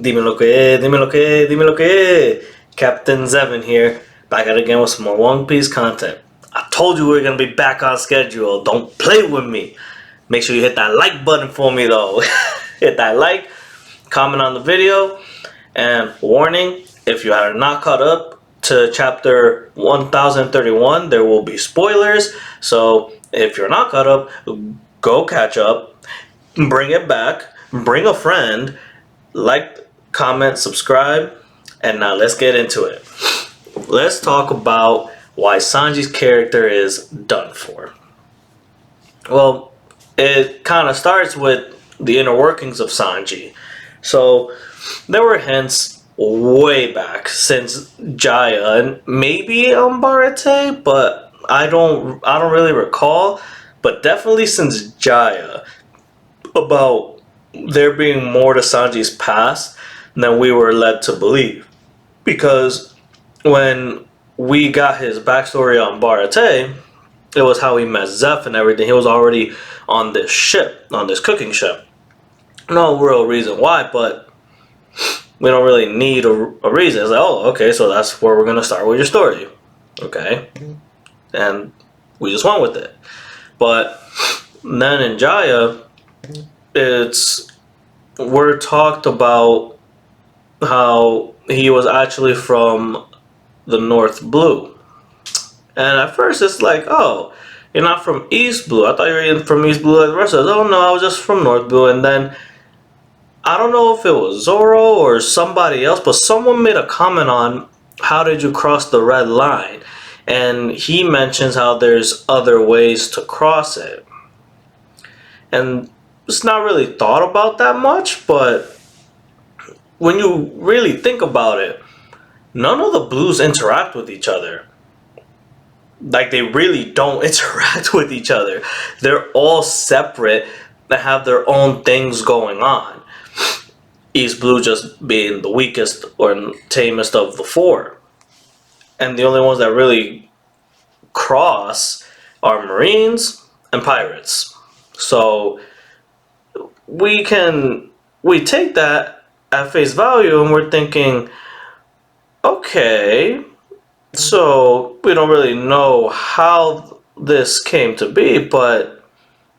Dime lo que. Captain Zevin here, back at it again with some more One Piece content. I told you we were gonna be back on schedule. Don't play with me. Make sure you hit that like button for me though. Hit that like, comment on the video, and warning, if you are not caught up to chapter 1031, there will be spoilers. So if you're not caught up, go catch up, bring it back, bring a friend, like, comment, subscribe, and now let's get into it. Let's talk about why Sanji's character is done for. Well, it kind of starts with the inner workings of Sanji. So there were hints way back since Jaya and maybe Barate, but I don't really recall, but definitely since Jaya, about there being more to Sanji's past than we were led to believe. Because when we got his backstory on Barate, it was how he met Zeph and everything. He was already on this ship, on this cooking ship. No real reason why, but we don't really need a reason. It's like, oh, okay, so that's where we're going to start with your story. Okay. And we just went with it. But then in Jaya, we're talked about how he was actually from the North Blue. And at first it's like, oh, you're not from East Blue. I thought you were from East Blue like the rest of us. Oh no, I was just from North Blue. And then I don't know if it was Zoro or somebody else, but someone made a comment on how did you cross the red line? And he mentions how there's other ways to cross it. And it's not really thought about that much, but when you really think about it, none of the blues interact with each other. Like, they really don't interact with each other. They're all separate. They have their own things going on. East Blue just being the weakest or tamest of the four. And the only ones that really cross are Marines and Pirates. So we take that at face value and we're thinking, okay, so we don't really know how this came to be, but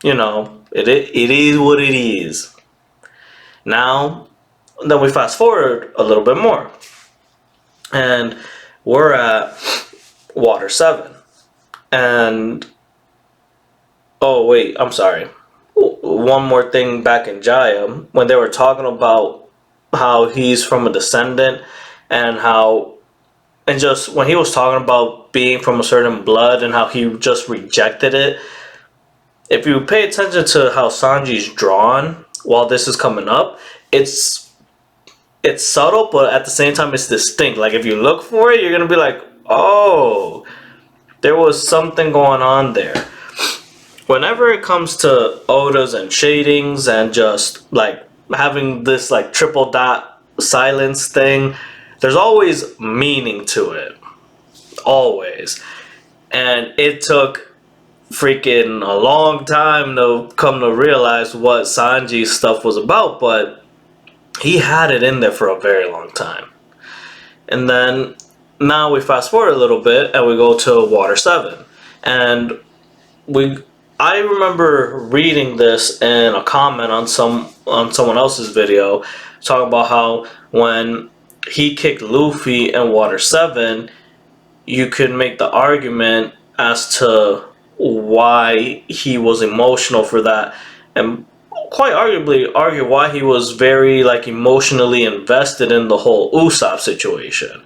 you know, it is what it is. Now, then we fast forward a little bit more, and we're at Water 7, and oh wait, I'm sorry. One more thing back in Jaya, when they were talking about how he's from a descendant and just when he was talking about being from a certain blood and how he just rejected it, if you pay attention to how Sanji's drawn while this is coming up, it's subtle, but at the same time it's distinct. Like, if you look for it, you're gonna be like, oh, there was something going on there. Whenever it comes to Odas and shadings and just like having this like triple dot silence thing, there's always meaning to it. Always. And it took freaking a long time to come to realize what Sanji's stuff was about, but he had it in there for a very long time. And then now we fast forward a little bit and we go to Water 7. And I remember reading this in a comment on someone else's video, talking about how when he kicked Luffy in Water 7, you could make the argument as to why he was emotional for that, and quite arguably argue why he was very like emotionally invested in the whole Usopp situation.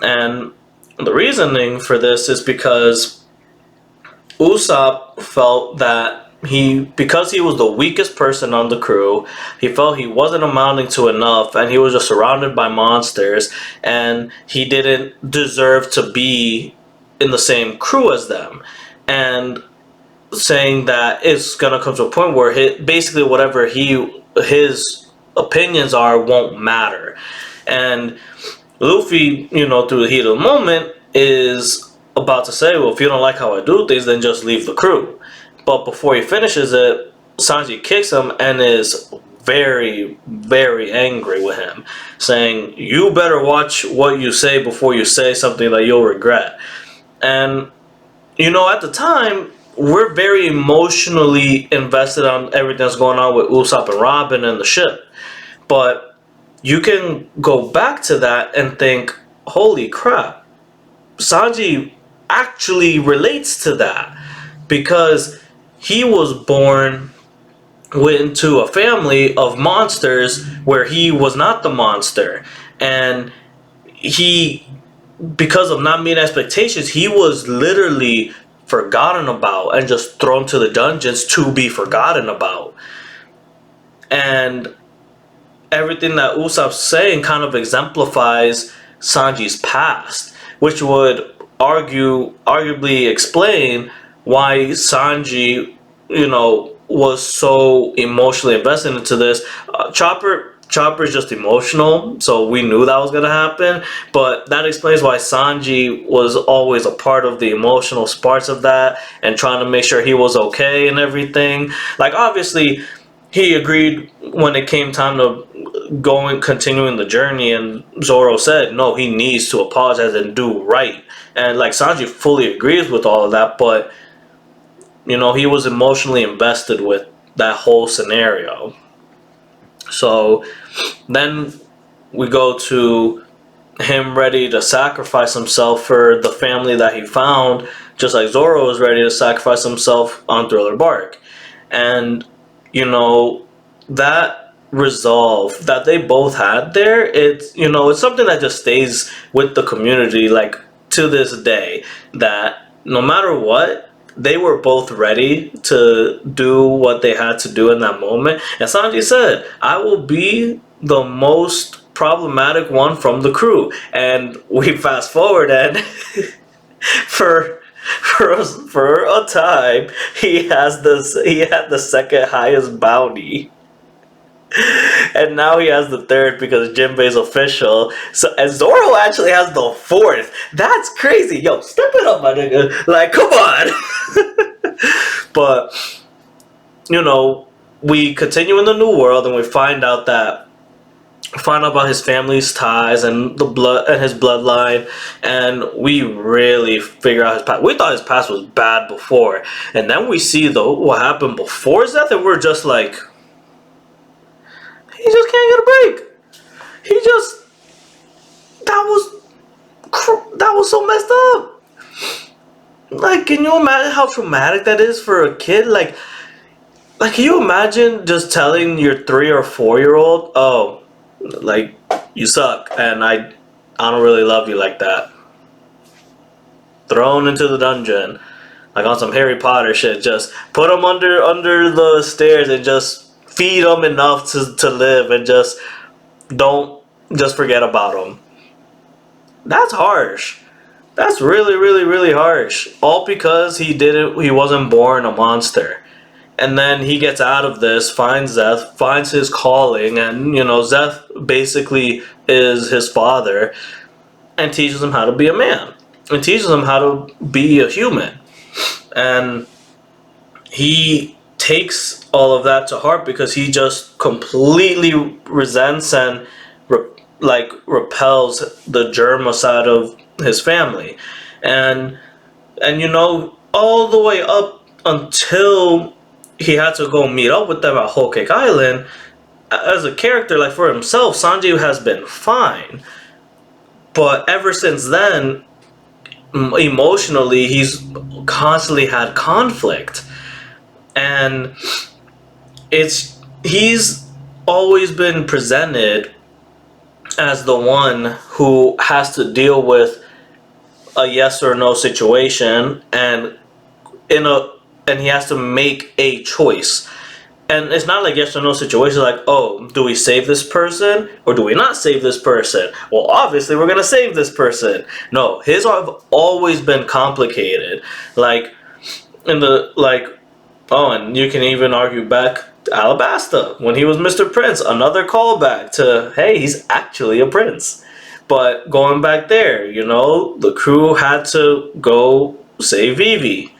And the reasoning for this is because Usopp felt that because he was the weakest person on the crew, he felt he wasn't amounting to enough and he was just surrounded by monsters and he didn't deserve to be in the same crew as them. And saying that it's gonna come to a point where basically whatever his opinions are won't matter. And Luffy, through the heat of the moment, is about to say, well, if you don't like how I do things, then just leave the crew. But before he finishes it, Sanji kicks him and is very, very angry with him, saying, "You better watch what you say before you say something that you'll regret." And at the time, we're very emotionally invested on everything that's going on with Usopp and Robin and the ship. But you can go back to that and think, holy crap, Sanji actually relates to that because he was born into a family of monsters where he was not the monster. And he, because of not meeting expectations, he was literally forgotten about and just thrown to the dungeons to be forgotten about. And everything that Usopp's saying kind of exemplifies Sanji's past, which would arguably explain why Sanji, was so emotionally invested into this. Chopper's just emotional, so we knew that was gonna happen. But that explains why Sanji was always a part of the emotional parts of that and trying to make sure he was okay and everything. Like obviously, he agreed when it came time to continuing the journey, and Zoro said no, he needs to apologize and do right. And like Sanji fully agrees with all of that, but he was emotionally invested with that whole scenario. So then we go to him ready to sacrifice himself for the family that he found, just like Zoro was ready to sacrifice himself on Thriller Bark. And that resolve that they both had there, it's something that just stays with the community, like to this day, that no matter what, they were both ready to do what they had to do in that moment. And Sanji said, "I will be the most problematic one from the crew." And we fast forward, and for for a time, he had the second highest bounty. And now he has the third because Jinbei's official. So and Zoro actually has the fourth. That's crazy. Yo, step it up, my nigga. Like, come on. But we continue in the new world and we find out about his family's ties and the blood and his bloodline, and we really figure out his past. We thought his past was bad before, and then we see what happened before his death, and we're just like, he just can't get a break. He just that was so messed up. Like, can you imagine how traumatic that is for a kid? Like, can you imagine just telling your 3 or 4-year-old, "Oh, like, you suck, and I don't really love you like that." Thrown into the dungeon, like on some Harry Potter shit. Just put him under the stairs and just feed him enough to live, and just forget about him. That's harsh. That's really, really, really harsh. All because he wasn't born a monster. And then he gets out of this, finds Zeth, finds his calling, and Zeth basically is his father, and teaches him how to be a man, and teaches him how to be a human. And he takes all of that to heart because he just completely resents and repels the germ side of his family, and all the way up until he had to go meet up with them at Whole Cake Island. As a character, like for himself, Sanji has been fine, but ever since then, emotionally, he's constantly had conflict, and he's always been presented as the one who has to deal with a yes or no situation, and he has to make a choice. And it's not like yes or no situation, like, oh, do we save this person or do we not save this person? Well, obviously we're gonna save this person. No, his have always been complicated. Like and you can even argue back to Alabasta when he was Mr. Prince, another callback to, hey, he's actually a prince. But going back there, the crew had to go save Vivi.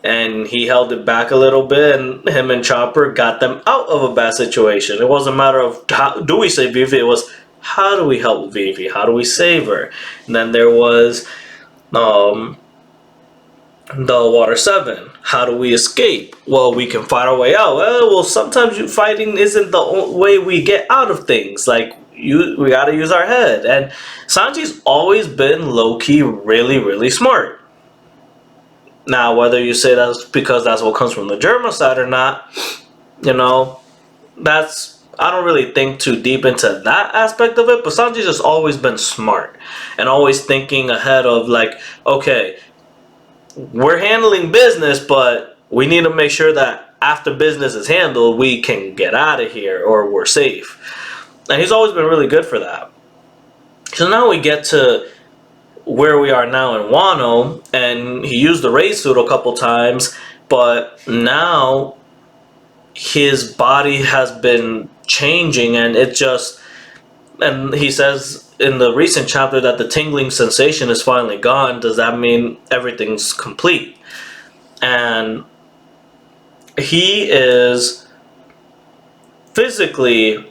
and he held it back a little bit, and him and Chopper got them out of a bad situation. It wasn't a matter of how do we save Vivi, it was how do we help Vivi, how do we save her. And then there was um, the Water 7. How do we escape? Well, we can fight our way out. Well, sometimes fighting isn't the way we get out of things. Like, we gotta use our head. And Sanji's always been low-key really, really smart. Now, whether you say that's because that's what comes from the German side or not, you know, I don't really think too deep into that aspect of it, but Sanji's just always been smart and always thinking ahead of, like, okay, we're handling business, but we need to make sure that after business is handled, we can get out of here or we're safe. And he's always been really good for that. So now we get to where we are now in Wano, and he used the raid suit a couple times, but now his body has been changing, and and he says in the recent chapter that the tingling sensation is finally gone. Does that mean everything's complete? And he is physically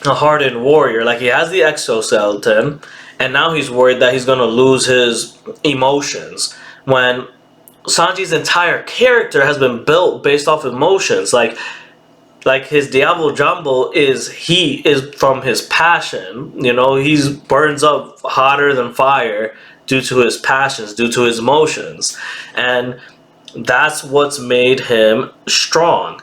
a hardened warrior. Like, he has the exoskeleton, and now he's worried that he's going to lose his emotions, when Sanji's entire character has been built based off emotions. Like his Diablo Jumbo is from his passion. You know, he burns up hotter than fire due to his passions, due to his emotions. And that's what's made him strong.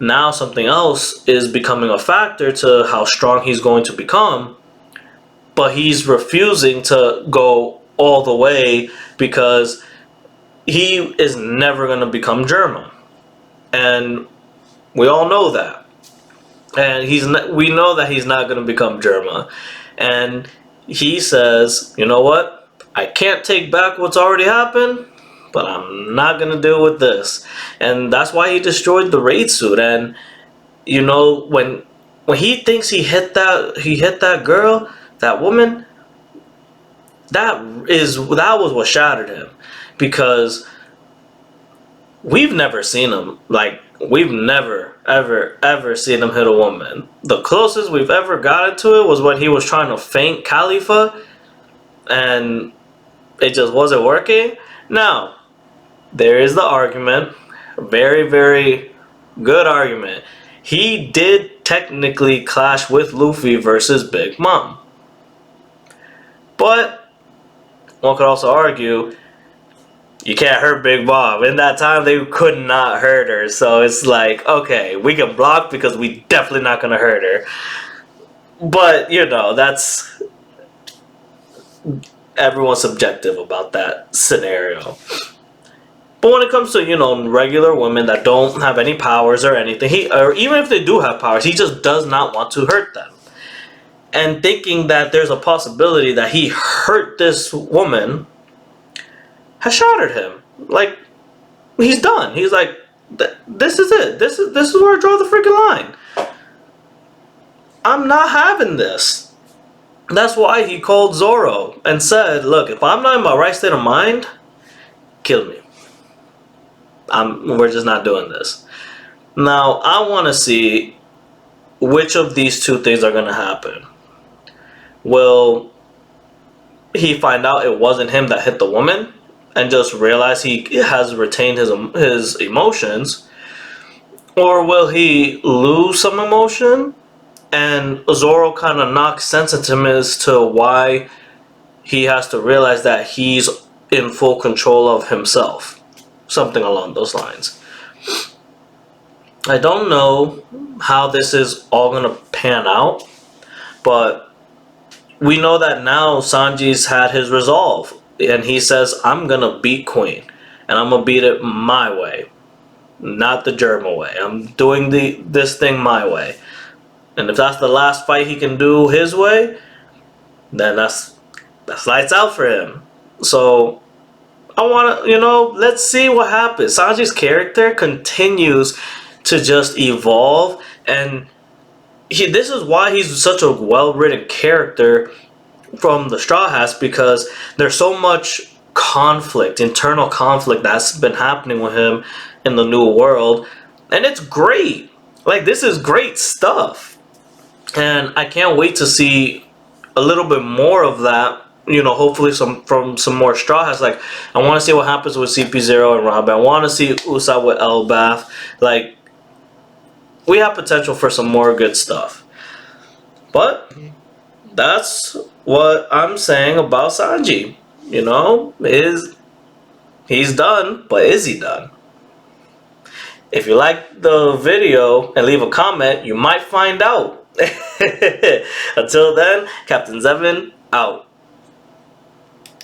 Now something else is becoming a factor to how strong he's going to become, but he's refusing to go all the way because he is never going to become Germa. And we all know that. And we know that he's not going to become Germa. And he says, you know what? I can't take back what's already happened, but I'm not going to deal with this. And that's why he destroyed the raid suit. And, you know, when he thinks he hit that girl, that woman, that was what shattered him. Because we've never seen him, like, we've never, ever seen him hit a woman. The closest we've ever gotten to it was when he was trying to feint Khalifa, and it just wasn't working. Now, there is the argument, a very, very good argument. He did technically clash with Luffy versus Big Mom. But one could also argue, you can't hurt Big Mom. In that time, they could not hurt her. So it's like, okay, we can block because we definitely not going to hurt her. But, you know, that's everyone's subjective about that scenario. But when it comes to, you know, regular women that don't have any powers or anything, or even if they do have powers, he just does not want to hurt them. And thinking that there's a possibility that he hurt this woman has shattered him. Like, he's done. He's like, this is it. This is where I draw the freaking line. I'm not having this. That's why he called Zoro and said, look, if I'm not in my right state of mind, kill me. We're just not doing this. Now, I want to see which of these two things are going to happen. Will he find out it wasn't him that hit the woman and just realize he has retained his emotions? Or will he lose some emotion and Zoro kind of knocks sense into him as to why he has to realize that he's in full control of himself? Something along those lines. I don't know how this is all going to pan out, but we know that now Sanji's had his resolve, and he says, I'm going to beat Queen, and I'm going to beat it my way, not the Germa way. I'm doing this thing my way. And if that's the last fight he can do his way, then that's lights out for him. So I want to, you know, let's see what happens. Sanji's character continues to just evolve, and this is why he's such a well-written character from the Straw Hats, because there's so much conflict, internal conflict that's been happening with him in the new world. And it's great. Like, this is great stuff. And I can't wait to see a little bit more of that. You know, hopefully some more Straw Hats. Like, I want to see what happens with CP0 and Robin. I want to see Usopp with Elbath. Like, we have potential for some more good stuff. But that's what I'm saying about Sanji. You know, he's done, but is he done? If you like the video and leave a comment, you might find out. Until then, Captain Zevin out.